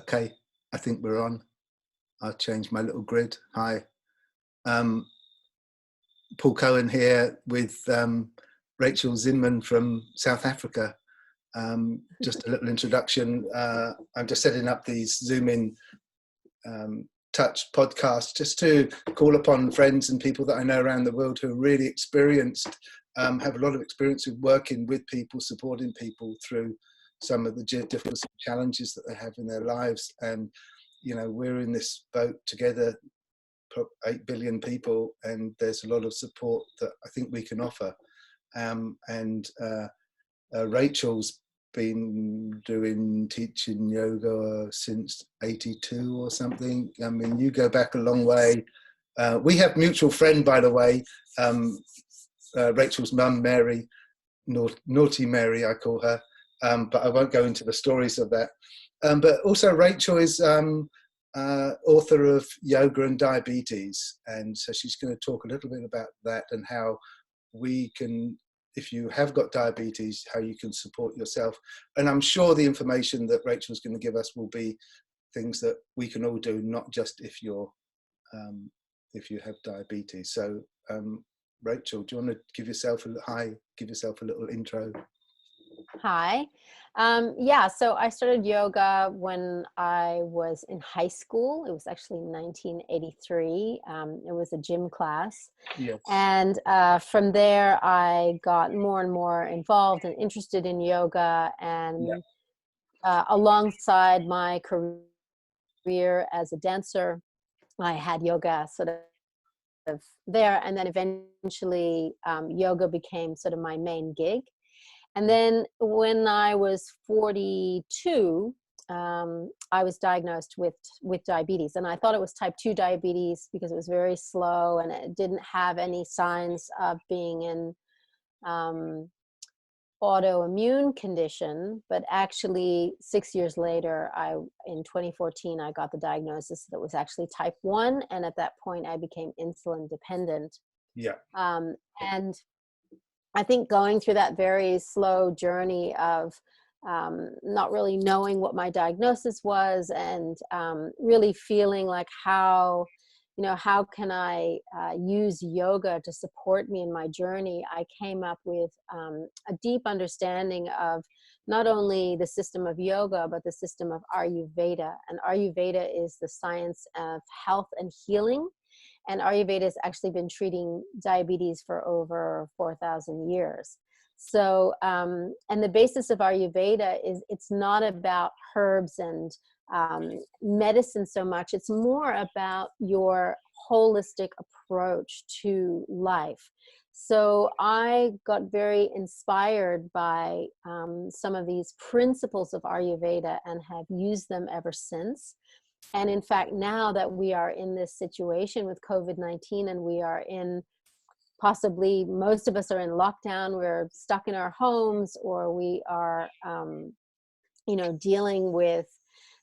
Okay, I think we're on. I'll change my little grid. Hi. Um, Paul Cohen here with Rachel Zinman from South Africa. Just a little introduction. I'm just setting up these Zoom in touch podcasts just to call upon friends and people that I know around the world who are really experienced, have a lot of experience with working with people, supporting people through some of the difficult challenges that they have in their lives. And, you know, we're in this boat together, 8 billion people, and there's a lot of support that I think we can offer. Rachel's been teaching yoga since 82 or something. I mean, you go back a long way. We have mutual friend, by the way, Rachel's mum, Mary, Naughty Mary, I call her, but I won't go into the stories of that. But also Rachel is author of Yoga and Diabetes, and so she's going to talk a little bit about that and how we can, if you have got diabetes, how you can support yourself. And I'm sure the information that Rachel's going to give us will be things that we can all do, not just if you have diabetes. So Rachel, do you want to give yourself a little intro? Hi. Yeah, so I started yoga when I was in high school. It was actually 1983. It was a gym class. Yes. And from there, I got more and more involved and interested in yoga. And alongside my career as a dancer, I had yoga sort of there. And then eventually, yoga became sort of my main gig. And then when I was 42, I was diagnosed with diabetes. And I thought it was type 2 diabetes because it was very slow and it didn't have any signs of being an autoimmune condition. But actually, 6 years later, in 2014, I got the diagnosis that was actually type 1. And at that point, I became insulin dependent. Yeah. And I think going through that very slow journey of not really knowing what my diagnosis was and really feeling like how can I use yoga to support me in my journey, I came up with a deep understanding of not only the system of yoga, but the system of Ayurveda. And Ayurveda is the science of health and healing. And Ayurveda has actually been treating diabetes for over 4,000 years. So, and the basis of Ayurveda is it's not about herbs and medicine so much. It's more about your holistic approach to life. So I got very inspired by some of these principles of Ayurveda and have used them ever since. And in fact, now that we are in this situation with COVID-19 and we are in, possibly most of us are in lockdown, we're stuck in our homes, or we are, dealing with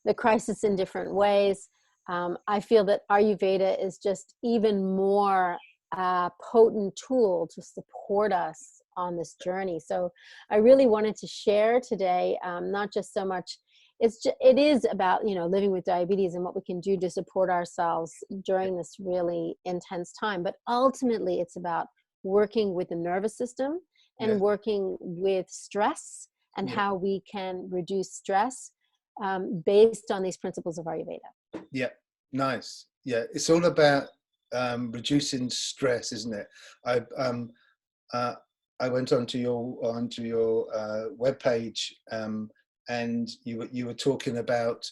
the crisis in different ways. I feel that Ayurveda is just even more potent tool to support us on this journey. So I really wanted to share today, not just so much it is about, living with diabetes and what we can do to support ourselves during this really intense time. But ultimately, it's about working with the nervous system and working with stress and how we can reduce stress based on these principles of Ayurveda. Yeah, nice. Yeah, it's all about reducing stress, isn't it? I went onto your webpage. And you were talking about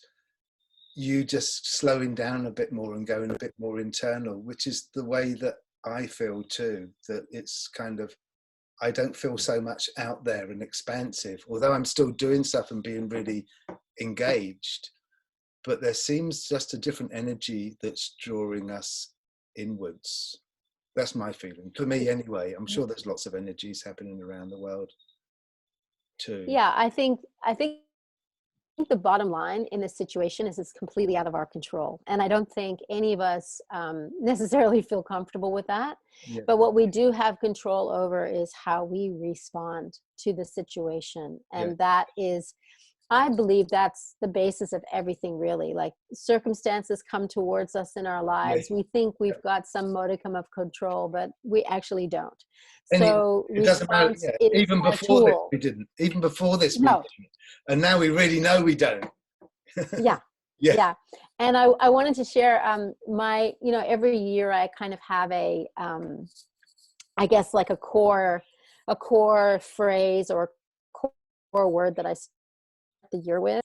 you just slowing down a bit more and going a bit more internal, which is the way that I feel too, that it's kind of, I don't feel so much out there and expansive, although I'm still doing stuff and being really engaged, but there seems just a different energy that's drawing us inwards. That's my feeling, for me anyway. I'm sure there's lots of energies happening around the world too. Yeah, I think the bottom line in this situation is it's completely out of our control. And I don't think any of us necessarily feel comfortable with that. Yeah. But what we do have control over is how we respond to the situation. And that is I believe that's the basis of everything, really. Like, circumstances come towards us in our Yeah. lives. We think Yeah. we've got some modicum of control, but we actually don't. And So it doesn't matter. response Yeah. is Even our before this, tool. we didn't. Even before this, we No, didn't. And now we really know we don't. yeah, Yeah. yeah. And I wanted to share my, every year I kind of have a, I guess like a core phrase or core word that I start the year with.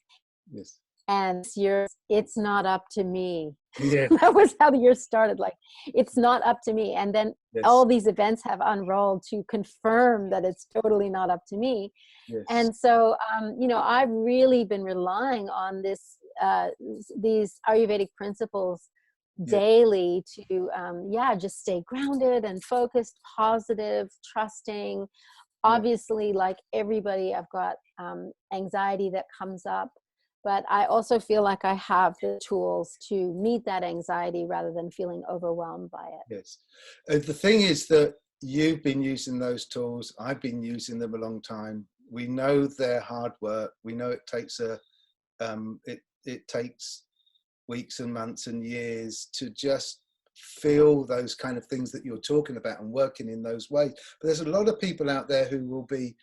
Yes. And this year, it's not up to me. Yeah. That was how the year started. Like, it's not up to me. And then Yes. all these events have unrolled to confirm that it's totally not up to me. Yes. And so, I've really been relying on these Ayurvedic principles Yeah. daily to, just stay grounded and focused, positive, trusting. Yeah. Obviously, like everybody, I've got anxiety that comes up, but I also feel like I have the tools to meet that anxiety rather than feeling overwhelmed by it. Yes. The thing is that you've been using those tools. I've been using them a long time. We know they're hard work. We know it takes it takes weeks and months and years to just feel those kind of things that you're talking about and working in those ways. But there's a lot of people out there who will be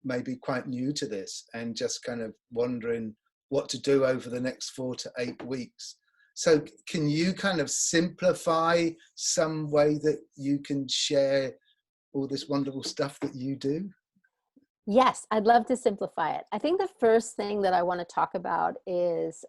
maybe quite new to this and just kind of wondering what to do over the next 4 to 8 weeks. So can you kind of simplify some way that you can share all this wonderful stuff that you do? Yes, I'd love to simplify it. I think the first thing that I want to talk about is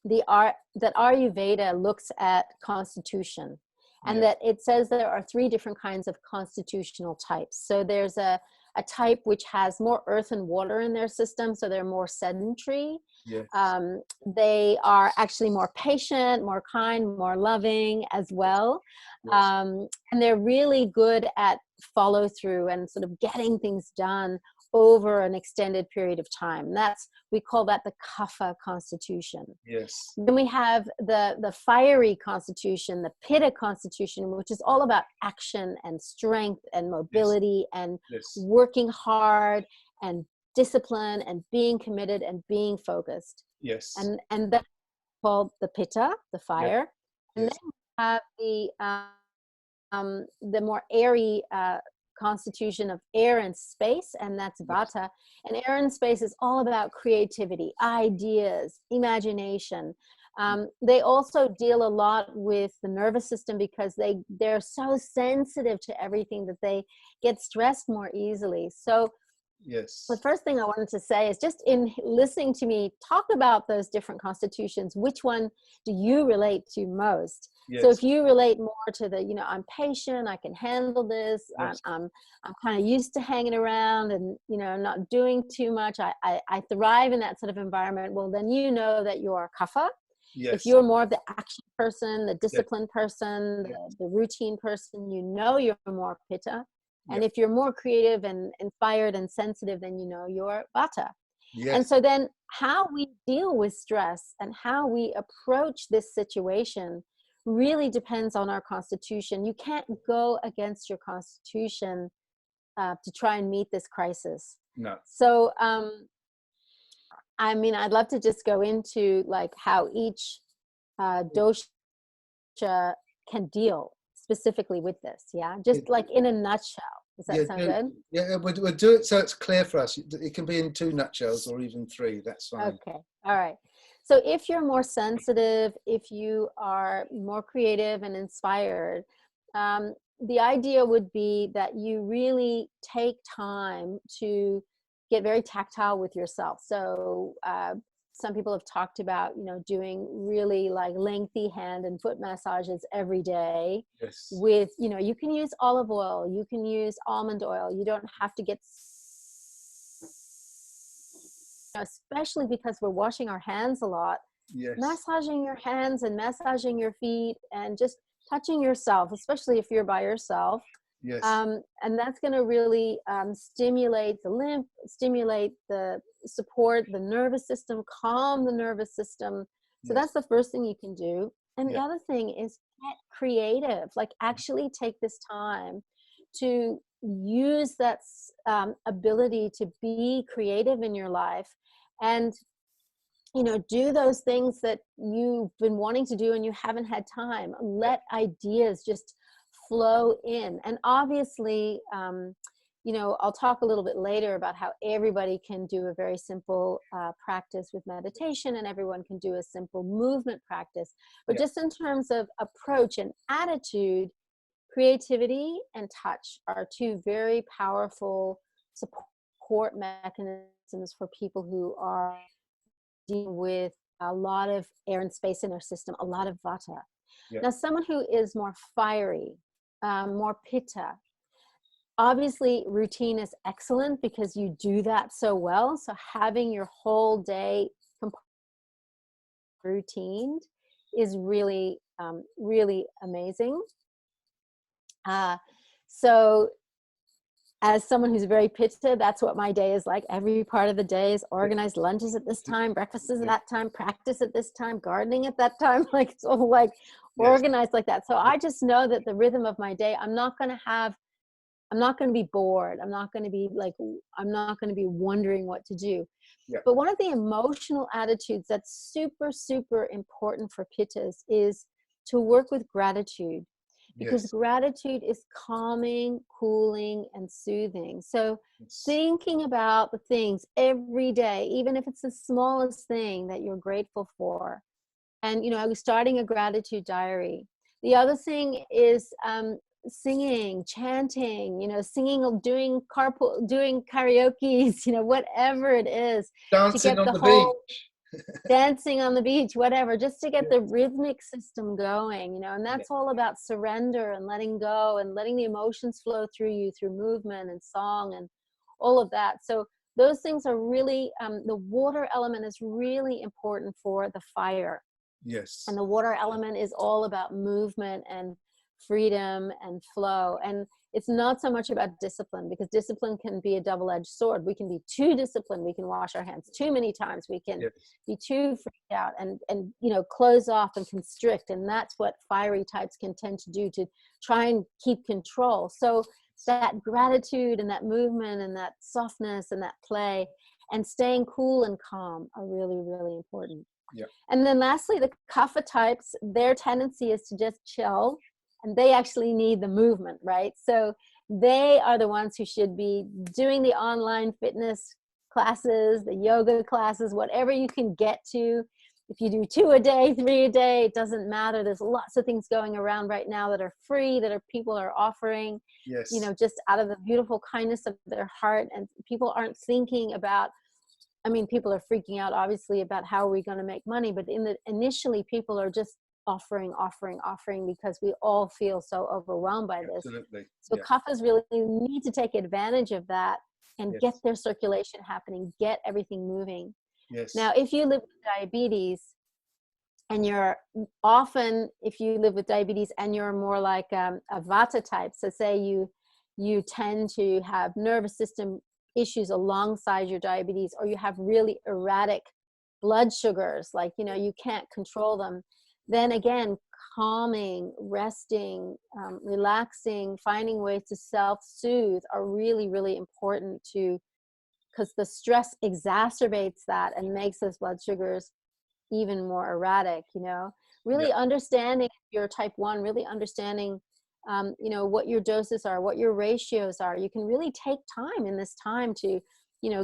that Ayurveda looks at constitution, and Yes. that it says there are 3 different kinds of constitutional types. So there's a type which has more earth and water in their system, so they're more sedentary. Yes. They are actually more patient, more kind, more loving as well. Yes. And they're really good at follow through and sort of getting things done over an extended period of time. We call that the kapha constitution. Yes. Then we have the fiery constitution, the pitta constitution, which is all about action and strength and mobility and Yes. working hard and discipline and being committed and being focused. Yes. And that's called the pitta, the fire. And Yes. then we have the more airy constitution of air and space, and that's vata. And air and space is all about creativity, ideas, imagination. They also deal a lot with the nervous system because they're so sensitive to everything that they get stressed more easily. So Yes. the first thing I wanted to say is, just in listening to me talk about those different constitutions, which one do you relate to most? Yes. So if you relate more to the, I'm patient, I can handle this, Yes. I'm kind of used to hanging around and, not doing too much, I thrive in that sort of environment, well, then you know that you're kapha. Yes. If you're more of the action person, the Yes. disciplined person, Yes. the routine person, you're more pitta. And Yeah. if you're more creative and inspired and sensitive, then you're vata. Yes. And so then how we deal with stress and how we approach this situation really depends on our constitution. You can't go against your constitution to try and meet this crisis. No. So, I'd love to just go into like how each dosha can deal specifically with this. Yeah. Just like in a nutshell. Does that sound good? Yeah, we'll do it so it's clear for us. It can be in 2 nutshells or even 3. That's fine. Okay. All right. So if you're more sensitive, if you are more creative and inspired, the idea would be that you really take time to get very tactile with yourself. So some people have talked about, doing really like lengthy hand and foot massages every day. Yes. With, you can use olive oil, you can use almond oil. You don't have to get, especially because we're washing our hands a lot. Yes. Massaging your hands and massaging your feet and just touching yourself, especially if you're by yourself. Yes. And that's going to really stimulate the lymph, stimulate the support, the nervous system, calm the nervous system. So Yes. that's the first thing you can do. And Yeah. the other thing is get creative, like actually take this time to use that ability to be creative in your life And do those things that you've been wanting to do and you haven't had time. Let ideas just flow in. And obviously, I'll talk a little bit later about how everybody can do a very simple practice with meditation, and everyone can do a simple movement practice. But just in terms of approach and attitude, creativity and touch are two very powerful support mechanisms for people who are dealing with a lot of air and space in their system, a lot of vata. Now, someone who is more fiery, more pitta, obviously routine is excellent because you do that so well. So having your whole day routined is really, really amazing. So as someone who's very pitta, that's what my day is like. Every part of the day is organized. Lunches at this time, breakfast is at that time, practice at this time, gardening at that time. Like it's all like organized like that. So I just know that the rhythm of my day, I'm not going to be bored. I'm not going to be wondering what to do. But one of the emotional attitudes that's super, super important for pittas is to work with gratitude. Because gratitude is calming, cooling, and soothing. So thinking about the things every day, even if it's the smallest thing that you're grateful for. And, starting a gratitude diary. The other thing is singing, chanting, singing, doing karaoke's, whatever it is. Dancing on the beach. Dancing on the beach, whatever, just to get the rhythmic system going, and that's all about surrender and letting go and letting the emotions flow through you through movement and song and all of that. So those things are really, the water element is really important for the fire. And the water element is all about movement and freedom and flow. And it's not so much about discipline, because discipline can be a double-edged sword. We can be too disciplined. We can wash our hands too many times. We can be too freaked out and close off and constrict. And that's what fiery types can tend to do, to try and keep control. So that gratitude and that movement and that softness and that play and staying cool and calm are really, really important. And then lastly, the kapha types, their tendency is to just chill. And they actually need the movement, right? So they are the ones who should be doing the online fitness classes, the yoga classes, whatever you can get to. If you do 2 a day, 3 a day, it doesn't matter. There's lots of things going around right now that are free, people are offering, just out of the beautiful kindness of their heart. And people aren't thinking about, people are freaking out, obviously, about how are we going to make money. But initially, people are just offering, because we all feel so overwhelmed by this. Absolutely. So kaphas really need to take advantage of that and get their circulation happening, get everything moving. Now, if you live with diabetes and you're more like a vata type, so say you tend to have nervous system issues alongside your diabetes, or you have really erratic blood sugars, like, you can't control them, then again, calming, resting, relaxing, finding ways to self-soothe are really, really important because the stress exacerbates that and makes those blood sugars even more erratic, really understanding your type 1, really understanding, what your doses are, what your ratios are. You can really take time in this time to,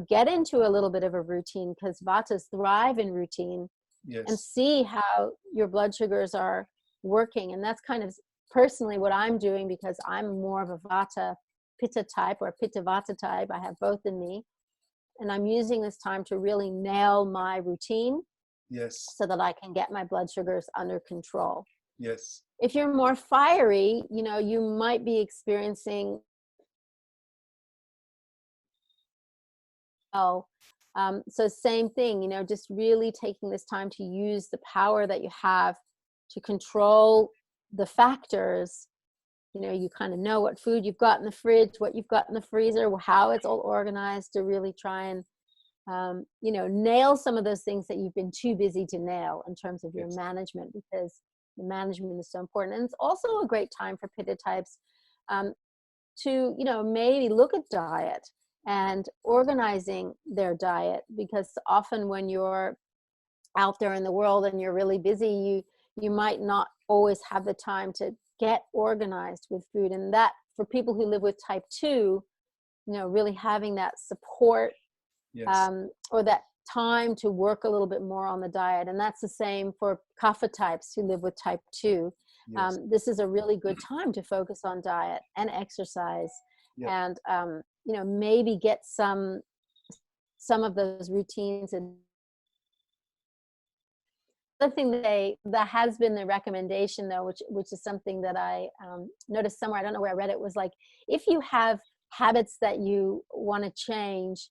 get into a little bit of a routine, because vatas thrive in routine. And see how your blood sugars are working. And that's kind of personally what I'm doing, because I'm more of a vata pitta type, or pitta vata type. I have both in me. And I'm using this time to really nail my routine so that I can get my blood sugars under control. If you're more fiery, you might be experiencing so same thing, just really taking this time to use the power that you have to control the factors. You kind of know what food you've got in the fridge, what you've got in the freezer, how it's all organized, to really try and, nail some of those things that you've been too busy to nail in terms of your management, because the management is so important. And it's also a great time for pitta types to, maybe look at diet and organizing their diet, because often when you're out there in the world and you're really busy, you might not always have the time to get organized with food. And that, for people who live with type 2, really having that support, Yes. or that time to work a little bit more on the diet. And that's the same for kapha types who live with type 2. Yes. This is a really good time to focus on diet and exercise, Yeah. and maybe get some of those routines. And the thing that has been the recommendation, though, which is something that I noticed somewhere, I don't know where I read it, was like, if you have habits that you want to change,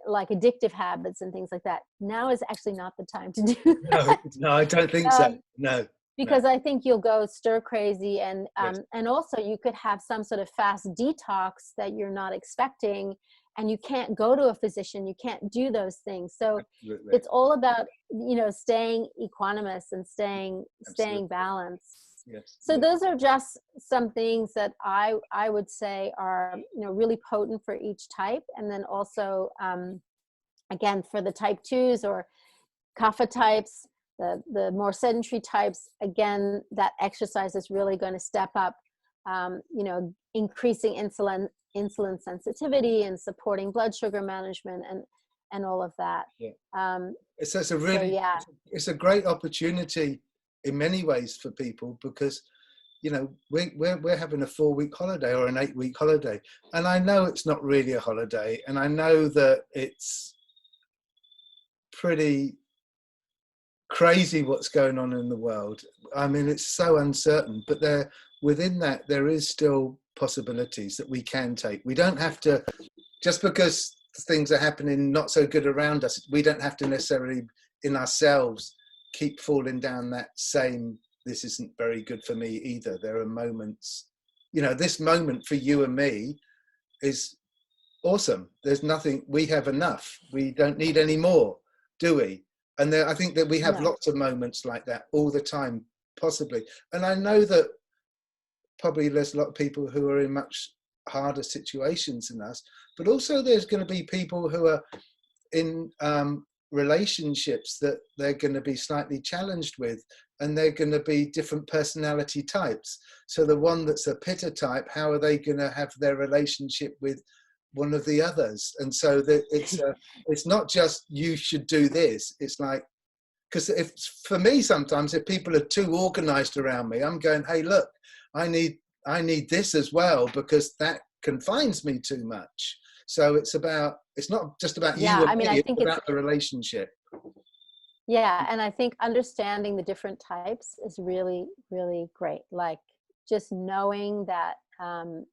like addictive habits and things like that, now is actually not the time to do No, that. no, I don't think so. No, no. Because I think you'll go stir crazy, and Yes, also you could have some sort of fast detox that you're not expecting, and you can't go to a physician, you can't do those things. So absolutely. it's all about staying equanimous and staying Absolutely. balanced. Yes. So Yes. those are just some things that I would say are really potent for each type. And then also again, for the type 2s or kapha types, the more sedentary types, again, that exercise is really going to step up, increasing insulin sensitivity and supporting blood sugar management and all of that. Yeah. Um, It's a so really, yeah, it's a great opportunity in many ways for people, because we're having a 4-week holiday or an 8-week holiday, and I know it's not really a holiday, and I know that it's pretty crazy what's going on in the world. I mean, it's so uncertain, but within that there is still possibilities that we can take. We don't have to, just because things are happening not so good around us, we don't have to necessarily in ourselves keep falling down that same, this isn't very good for me either. There are moments, this moment for you and me is awesome. There's nothing, we have enough. We don't need any more, do we? And I think that we have no, lots of moments like that all the time, possibly. And I know that probably there's a lot of people who are in much harder situations than us, but also there's going to be people who are in relationships that they're going to be slightly challenged with, and they're going to be different personality types. So the one that's a pitta type, how are they going to have their relationship with one of the others? And so that it's not just you should do this. It's like, because if for me sometimes if people are too organized around me, I'm going, hey, look, I need this as well, because that confines me too much. So it's not just about you yeah. and I mean, me, I it's think it's, about the relationship. yeah, and I think understanding the different types is really, really great. Like, just knowing that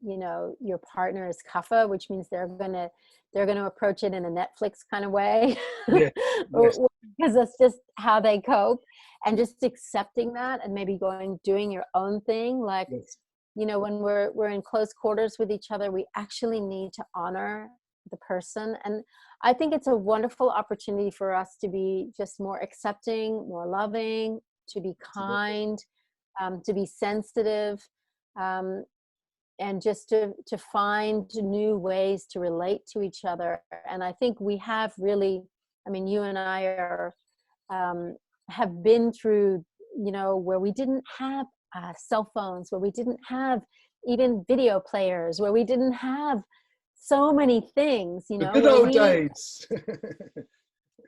your partner is kapha, which means they're gonna approach it in a Netflix kind of way, Yes, yes, because that's just how they cope, and just accepting that, and maybe doing your own thing. Like, yes, when we're in close quarters with each other, we actually need to honor the person. And I think it's a wonderful opportunity for us to be just more accepting, more loving, to be kind, to be sensitive, um, and just to find new ways to relate to each other. And I think we have really, I mean, you and I have been through, where we didn't have cell phones, where we didn't have even video players, where we didn't have so many things, the good where old days.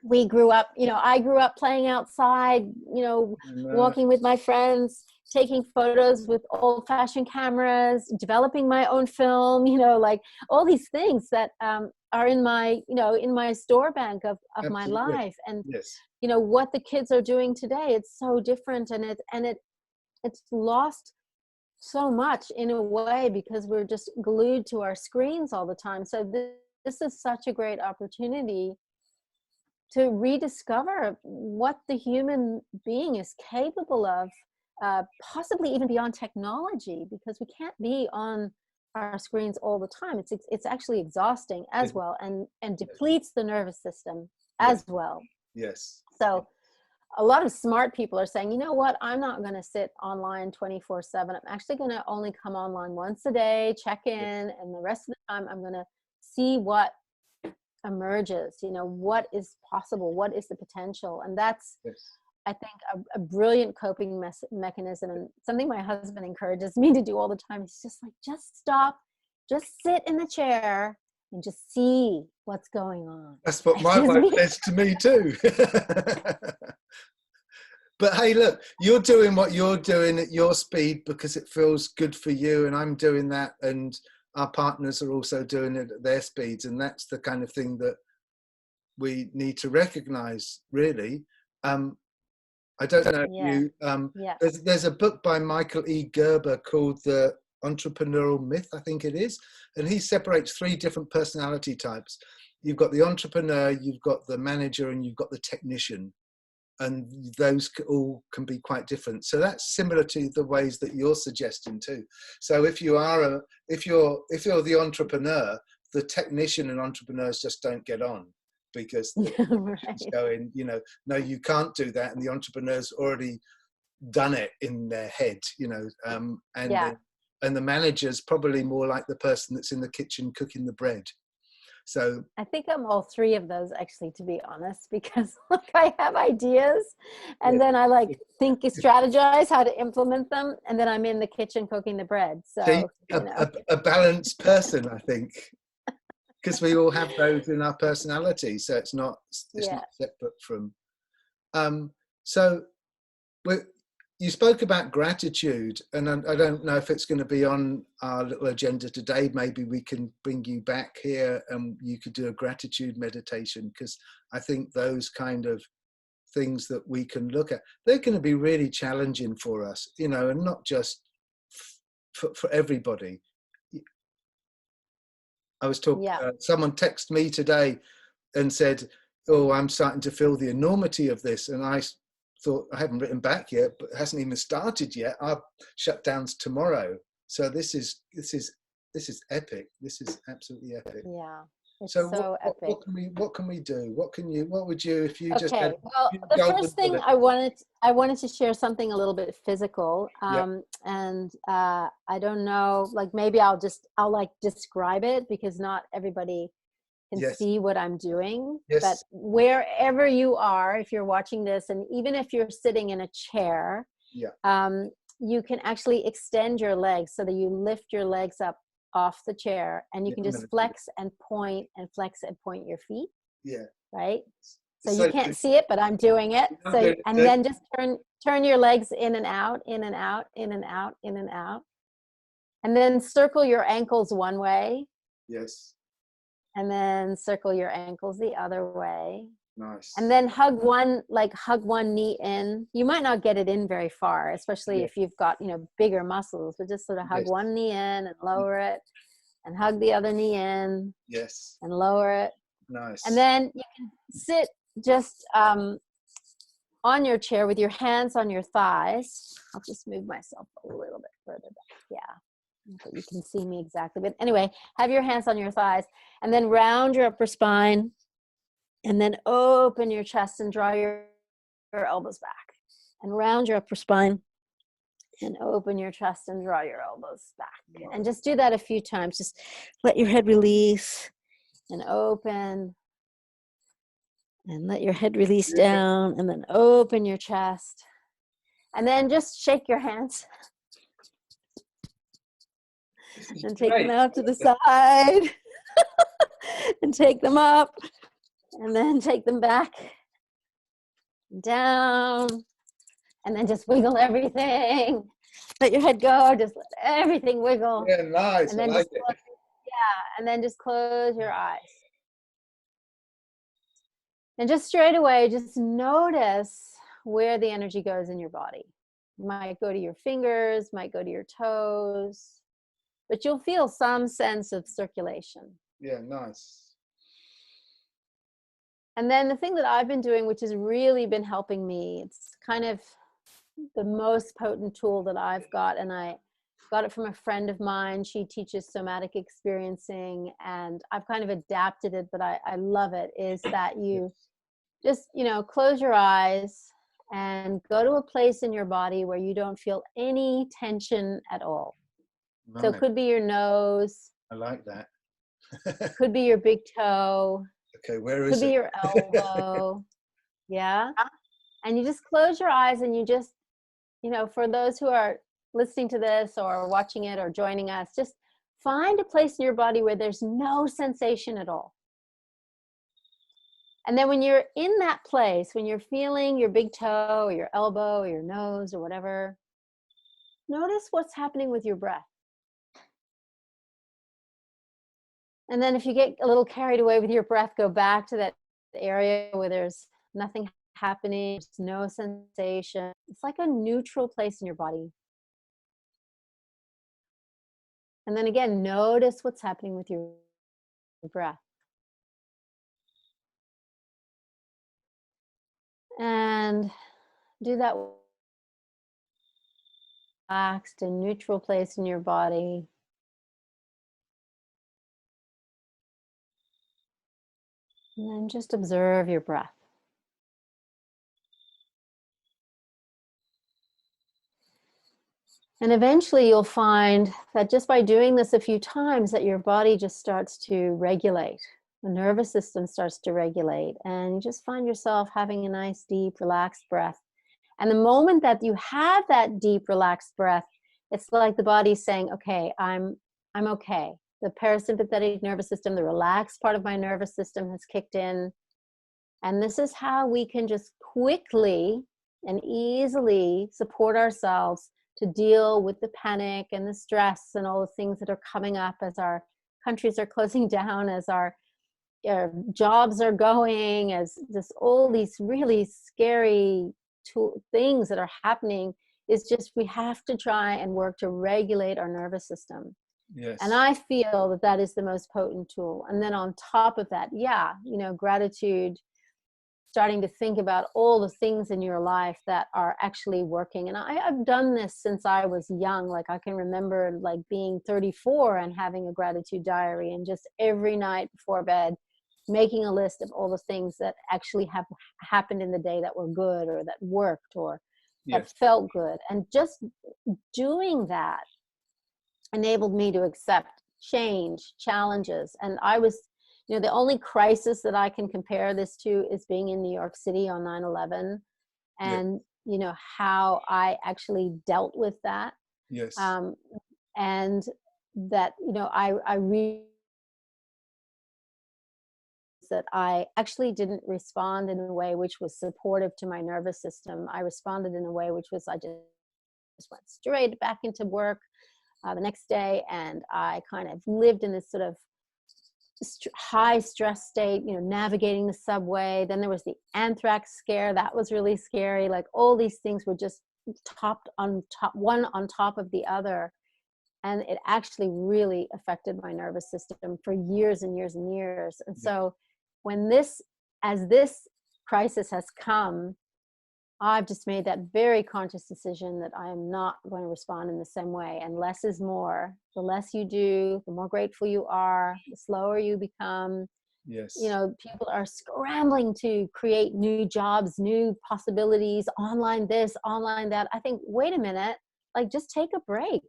we grew up, I grew up playing outside, No, walking with my friends, taking photos with old fashioned cameras, developing my own film, like all these things that are in my, in my store bank of my absolutely. life. And, Yes, what the kids are doing today, it's so different. And it's lost so much in a way, because we're just glued to our screens all the time. So this is such a great opportunity to rediscover what the human being is capable of, possibly even beyond technology, because we can't be on our screens all the time. It's actually exhausting as well, and depletes the nervous system yes, as well. yes, So a lot of smart people are saying, you know what, I'm not going to sit online 24/7. I'm actually going to only come online once a day, check yes, in, and the rest of the time I'm going to see what emerges, you know, what is possible, what is the potential. And that's, Yes. I think, a brilliant coping mechanism, and something my husband encourages me to do all the time. He's just like, just stop, just sit in the chair and just see what's going on. That's what my wife says to me too. But hey, look, you're doing what you're doing at your speed because it feels good for you, and I'm doing that, and our partners are also doing it at their speeds, and that's the kind of thing that we need to recognize, really. I don't know if you, there's a book by Michael E. Gerber called The Entrepreneurial Myth, I think it is, and he separates 3 different personality types. You've got the entrepreneur, you've got the manager, and you've got the technician, and those all can be quite different. So that's similar to the ways that you're suggesting too. So if you are if you're the entrepreneur, the technician and entrepreneurs just don't get on, because the going, you know, no, you can't do that, and the entrepreneur's already done it in their head, you know, and the manager's probably more like the person that's in the kitchen cooking the bread. So I think I'm all 3 of those, actually, to be honest, because like I have ideas, and then I like strategize how to implement them, and then I'm in the kitchen cooking the bread. So a balanced person, I think. Because we all have those in our personality, so it's not separate from. So you spoke about gratitude, and I don't know if it's going to be on our little agenda today. Maybe we can bring you back here, and you could do a gratitude meditation, because I think those kind of things that we can look at, they're going to be really challenging for us, you know, and not just for everybody. I was talking, someone texted me today and said, oh, I'm starting to feel the enormity of this. And I thought, I haven't written back yet, but it hasn't even started yet. Our shutdown's tomorrow. So this is epic. This is absolutely epic. Yeah. It's so epic. What can we do? What would you, if you just had, well, the first thing I wanted to share something a little bit physical. And I don't know, like maybe I'll like describe it, because not everybody can see what I'm doing. But wherever you are, if you're watching this, and even if you're sitting in a chair, you can actually extend your legs so that you lift your legs up off the chair, and you can just flex and point your feet. Right. So you can't see it, but I'm doing it. So, and then just turn your legs in and out, in and out, in and out, in and out. And then circle your ankles one way. Yes. And then circle your ankles the other way. Nice. And then hug one knee in. You might not get it in very far, especially if you've got, you know, bigger muscles, but just sort of hug one knee in and lower it, and hug the other knee in. Yes. And lower it. Nice. And then you can sit just on your chair with your hands on your thighs. I'll just move myself a little bit further back. Yeah. So you can see me exactly. But anyway, have your hands on your thighs, and then round your upper spine, and then open your chest and draw your elbows back, and round your upper spine and open your chest and draw your elbows back. And just do that a few times. Just let your head release and open, and let your head release down, and then open your chest, and then just shake your hands and take them out to the side and take them up, and then take them back down, and then just wiggle everything. Let your head go, just let everything wiggle. Yeah, nice. And then and then just close your eyes. And just straight away, just notice where the energy goes in your body. It might go to your fingers, might go to your toes, but you'll feel some sense of circulation. Yeah, nice. And then the thing that I've been doing, which has really been helping me, it's kind of the most potent tool that I've got, and I got it from a friend of mine. She teaches somatic experiencing, and I've kind of adapted it, but I love it, is that you just, you know, close your eyes and go to a place in your body where you don't feel any tension at all. Nice. So it could be your nose. I like that. Could be your big toe, Okay, where could is be it? your elbow. Yeah. And you just close your eyes and you just, for those who are listening to this or watching it or joining us, just find a place in your body where there's no sensation at all. And then when you're in that place, when you're feeling your big toe or your elbow or your nose or whatever, notice what's happening with your breath. And then if you get a little carried away with your breath, go back to that area where there's nothing happening, there's no sensation. It's like a neutral place in your body. And then again, notice what's happening with your breath. And do that relaxed and neutral place in your body. And then just observe your breath. And eventually you'll find that just by doing this a few times that your body just starts to regulate. The nervous system starts to regulate and you just find yourself having a nice, deep, relaxed breath. And the moment that you have that deep, relaxed breath, it's like the body's saying, okay, I'm okay. The parasympathetic nervous system, the relaxed part of my nervous system has kicked in. And this is how we can just quickly and easily support ourselves to deal with the panic and the stress and all the things that are coming up as our countries are closing down, as our jobs are going, as just all these really scary things that are happening. Is just we have to try and work to regulate our nervous system. Yes. And I feel that that is the most potent tool. And then on top of that, gratitude, starting to think about all the things in your life that are actually working. And I've done this since I was young. Like I can remember like being 34 and having a gratitude diary, and just every night before bed, making a list of all the things that actually have happened in the day that were good or that worked or that felt good. And just doing that enabled me to accept change, challenges. And I was, the only crisis that I can compare this to is being in New York City on 9/11 and, how I actually dealt with that. Yes. And that, I realized that I actually didn't respond in a way which was supportive to my nervous system. I responded in a way which was, I just went straight back into work the next day, and I kind of lived in this sort of high stress state, navigating the subway. Then there was the anthrax scare. That was really scary. Like all these things were just one on top of the other. And it actually really affected my nervous system for years and years and years. And so as this crisis has come, I've just made that very conscious decision that I am not going to respond in the same way. And less is more. The less you do, the more grateful you are, the slower you become. Yes. People are scrambling to create new jobs, new possibilities, online this, online that. I think, wait a minute, like just take a break.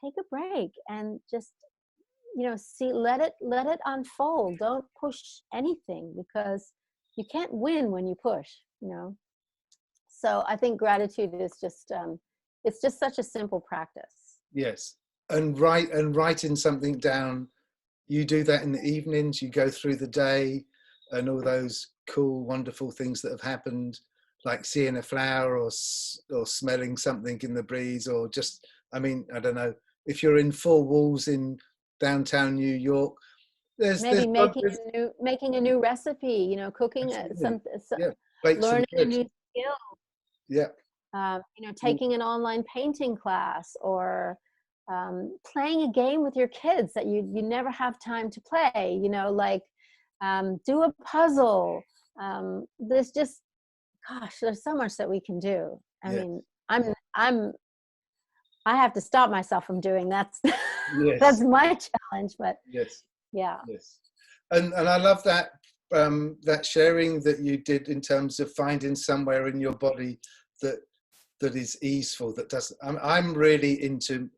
Take a break and just, let it unfold. Don't push anything, because you can't win when you push, So I think gratitude is just, it's just such a simple practice. Yes. And writing something down, you do that in the evenings, you go through the day and all those cool, wonderful things that have happened, like seeing a flower or smelling something in the breeze, or just, I don't know, if you're in four walls in downtown New York, Maybe making a new recipe, cooking learning a new skill. Yeah. Taking an online painting class, or playing a game with your kids that you never have time to play, do a puzzle. There's just, gosh, there's so much that we can do. I mean, I have to stop myself from doing that. That's my challenge, but yeah. Yes. And I love that, that sharing that you did in terms of finding somewhere in your body that is easeful, that doesn't, I'm really into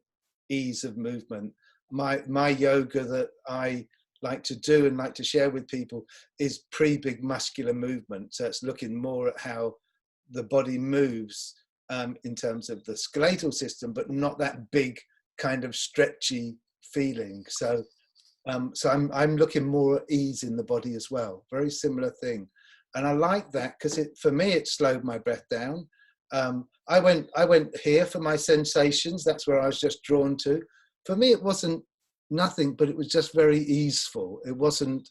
ease of movement. My yoga that I like to do and like to share with people is pre-big muscular movement. So it's looking more at how the body moves in terms of the skeletal system, but not that big kind of stretchy feeling. So I'm looking more at ease in the body as well. Very similar thing, and I like that because for me it slowed my breath down. I went here for my sensations. That's where I was just drawn to. For me, it wasn't nothing, but it was just very easeful. It wasn't.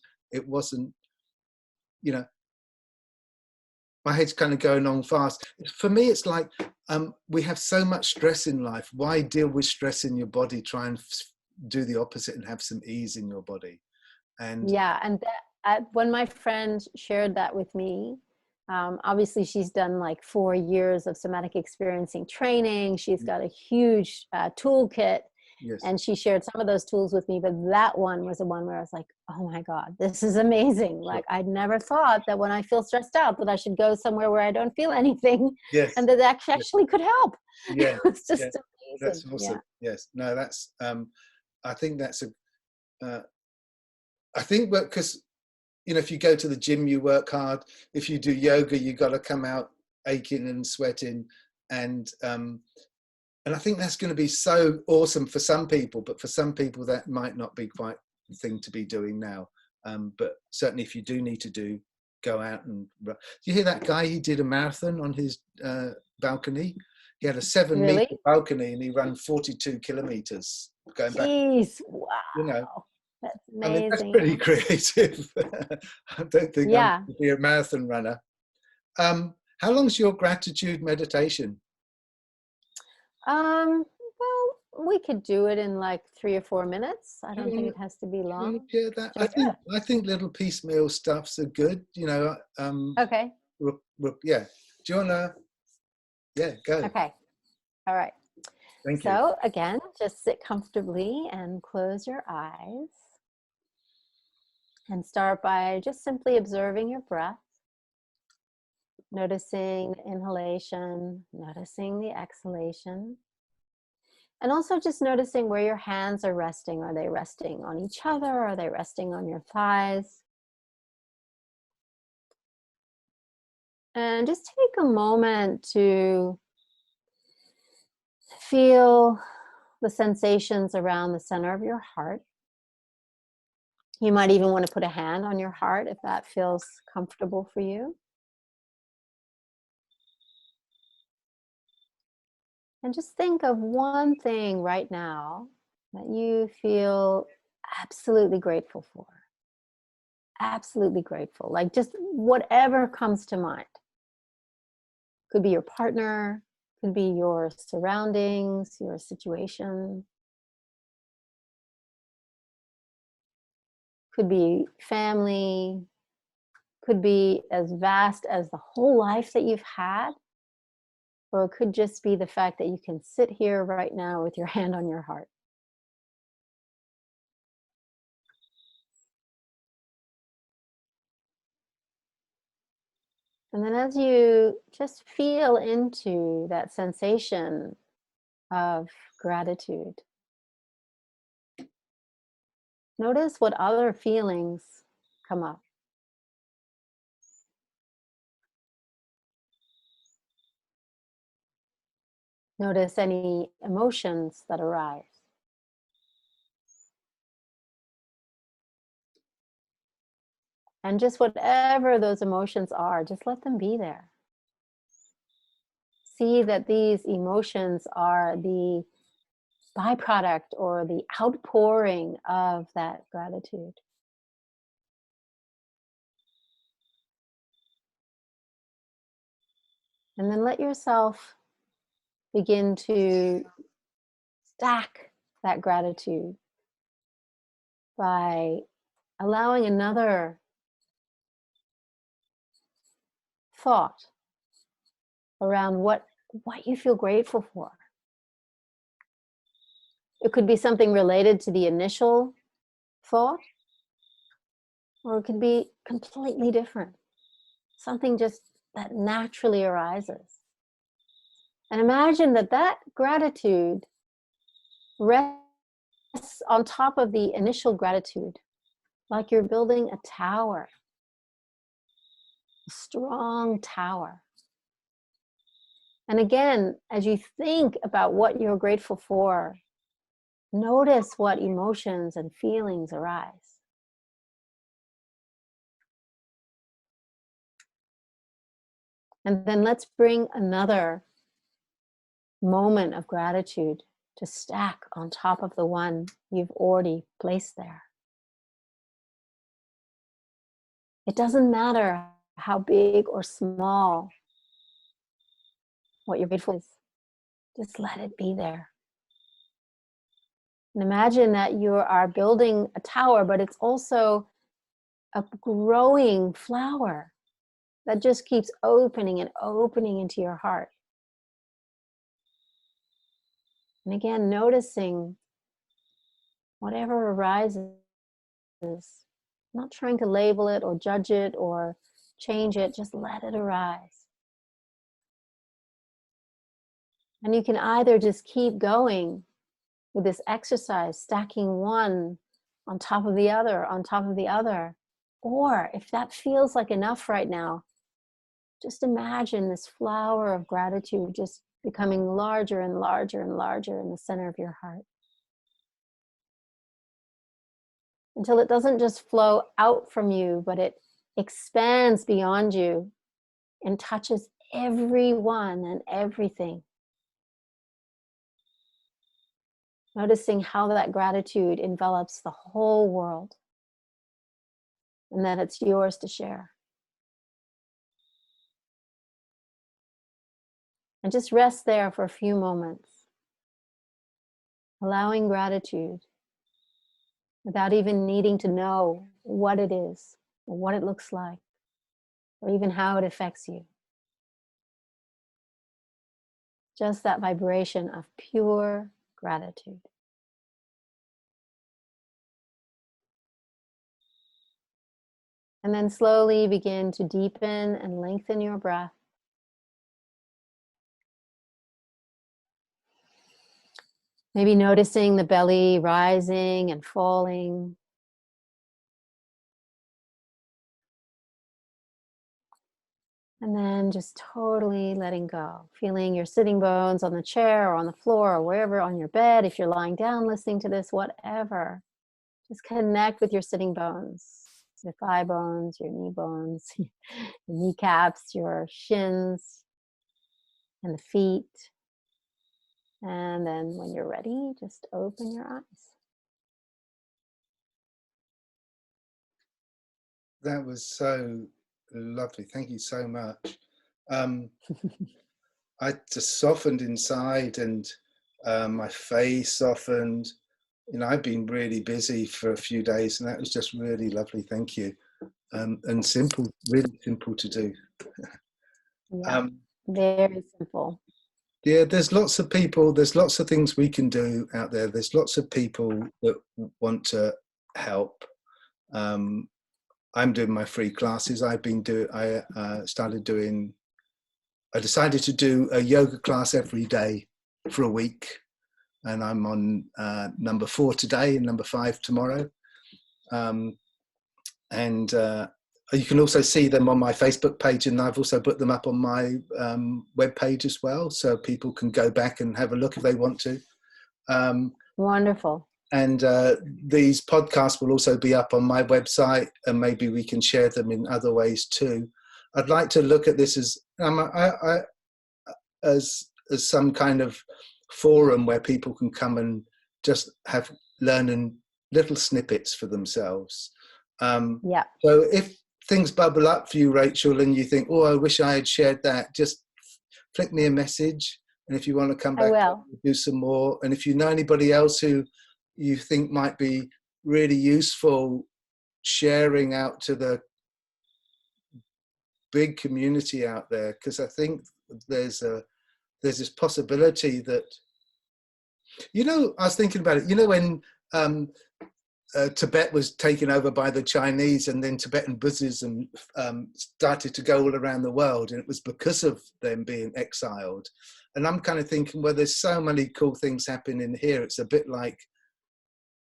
You know, my head's kind of going on fast. For me, it's like we have so much stress in life. Why deal with stress in your body? Try and do the opposite and have some ease in your body. And yeah, and that, when my friend shared that with me, obviously she's done like 4 years of somatic experiencing training. She's got a huge toolkit. yes, And she shared some of those tools with me, but that one was the one where I was like, oh my God, this is amazing. Like, I'd never thought that when I feel stressed out that I should go somewhere where I don't feel anything, yes, and that actually could help. yeah, It's just yeah. amazing. That's awesome. Yeah. Yes, no, that's. I think that's I think because if you go to the gym, you work hard. If you do yoga, you got to come out aching and sweating, and I think that's going to be so awesome for some people, but for some people that might not be quite the thing to be doing now. But certainly, if you do need to go out and run. Do you hear that guy? He did a marathon on his balcony. He had a 7-meter Really? balcony, and he ran 42 kilometers going back. Jeez. You know, Wow. That's I mean, that's amazing. pretty creative. I don't think I'm Yeah. going to be a marathon runner. How long's your gratitude meditation? Well, we could do it in like 3 or 4 minutes. I Do you don't think want it has to be to long. share that? Should we do it? I think little piecemeal stuffs are good. Okay. Yeah. Do you want to? Yeah, go. Okay. All right. Thank you. So again, just sit comfortably and close your eyes. And start by just simply observing your breath, noticing the inhalation, noticing the exhalation, and also just noticing where your hands are resting. Are they resting on each other? Are they resting on your thighs? And just take a moment to feel the sensations around the center of your heart. You might even want to put a hand on your heart if that feels comfortable for you. And just think of one thing right now that you feel absolutely grateful for. Absolutely grateful. Like just whatever comes to mind. Could be your partner, could be your surroundings, your situation. Could be family, could be as vast as the whole life that you've had, or it could just be the fact that you can sit here right now with your hand on your heart. And then as you just feel into that sensation of gratitude, notice what other feelings come up. Notice any emotions that arise. And just whatever those emotions are, just let them be there. See that these emotions are the byproduct or the outpouring of that gratitude. And then let yourself begin to stack that gratitude by allowing another thought around what you feel grateful for. It could be something related to the initial thought, or it could be completely different. Something just that naturally arises. And imagine that that gratitude rests on top of the initial gratitude like you're building a tower, a strong tower. And again, as you think about what you're grateful for, notice what emotions and feelings arise. And then let's bring another moment of gratitude to stack on top of the one you've already placed there. It doesn't matter how big or small what you're grateful is, just let it be there. And imagine that you are building a tower, but it's also a growing flower that just keeps opening and opening into your heart. And again, noticing whatever arises, not trying to label it or judge it or change it, just let it arise. And you can either just keep going with this exercise, stacking one on top of the other, on top of the other. Or if that feels like enough right now, just imagine this flower of gratitude just becoming larger and larger and larger in the center of your heart. Until it doesn't just flow out from you, but it expands beyond you and touches everyone and everything. Noticing how that gratitude envelops the whole world and that it's yours to share. And just rest there for a few moments, allowing gratitude without even needing to know what it is, or what it looks like, or even how it affects you. Just that vibration of pure gratitude. And then slowly begin to deepen and lengthen your breath. Maybe noticing the belly rising and falling. And then just totally letting go. Feeling your sitting bones on the chair or on the floor or wherever, on your bed. If you're lying down listening to this, whatever. Just connect with your sitting bones, your thigh bones, your knee bones, your kneecaps, your shins, and the feet. And then when you're ready, just open your eyes. That was so lovely. Thank you so much. I just softened inside, and my face softened. You know, I've been really busy for a few days, and that was just really lovely. Thank you. And simple, really simple to do. Yeah, very simple. Yeah, there's lots of people, there's lots of things we can do out there. There's lots of people that want to help. I'm doing my free classes. I decided to do a yoga class every day for a week. And I'm on number 4 today and number 5 tomorrow. You can also see them on my Facebook page, and I've also put them up on my web page as well, so people can go back and have a look if they want to. Wonderful. And these podcasts will also be up on my website, and maybe we can share them in other ways too. I'd like to look at this as some kind of forum where people can come and just learn little snippets for themselves. Yeah. So if things bubble up for you, Rachel, and you think, oh, I wish I had shared that, just flick me a message. And if you want to come back, do some more. And if you know anybody else who you think might be really useful, sharing out to the big community out there, because I think there's this possibility that, you know, I was thinking about it, you know, when Tibet was taken over by the Chinese, and then Tibetan Buddhism started to go all around the world, and it was because of them being exiled. And I'm kind of thinking, well, there's so many cool things happening here. It's a bit like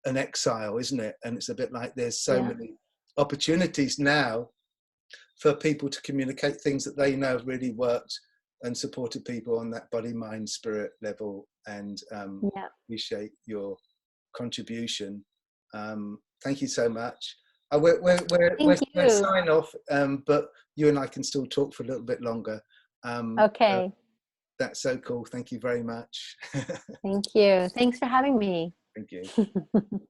an exile, isn't it? And it's a bit like there's so Yeah. many opportunities now for people to communicate things that they know have really worked and supported people on that body, mind, spirit level. And Yeah. appreciate your contribution. Thank you so much. We're Thank you. sign off, but you and I can still talk for a little bit longer. Okay. That's so cool. Thank you very much. Thank you. Thanks for having me. Thank you.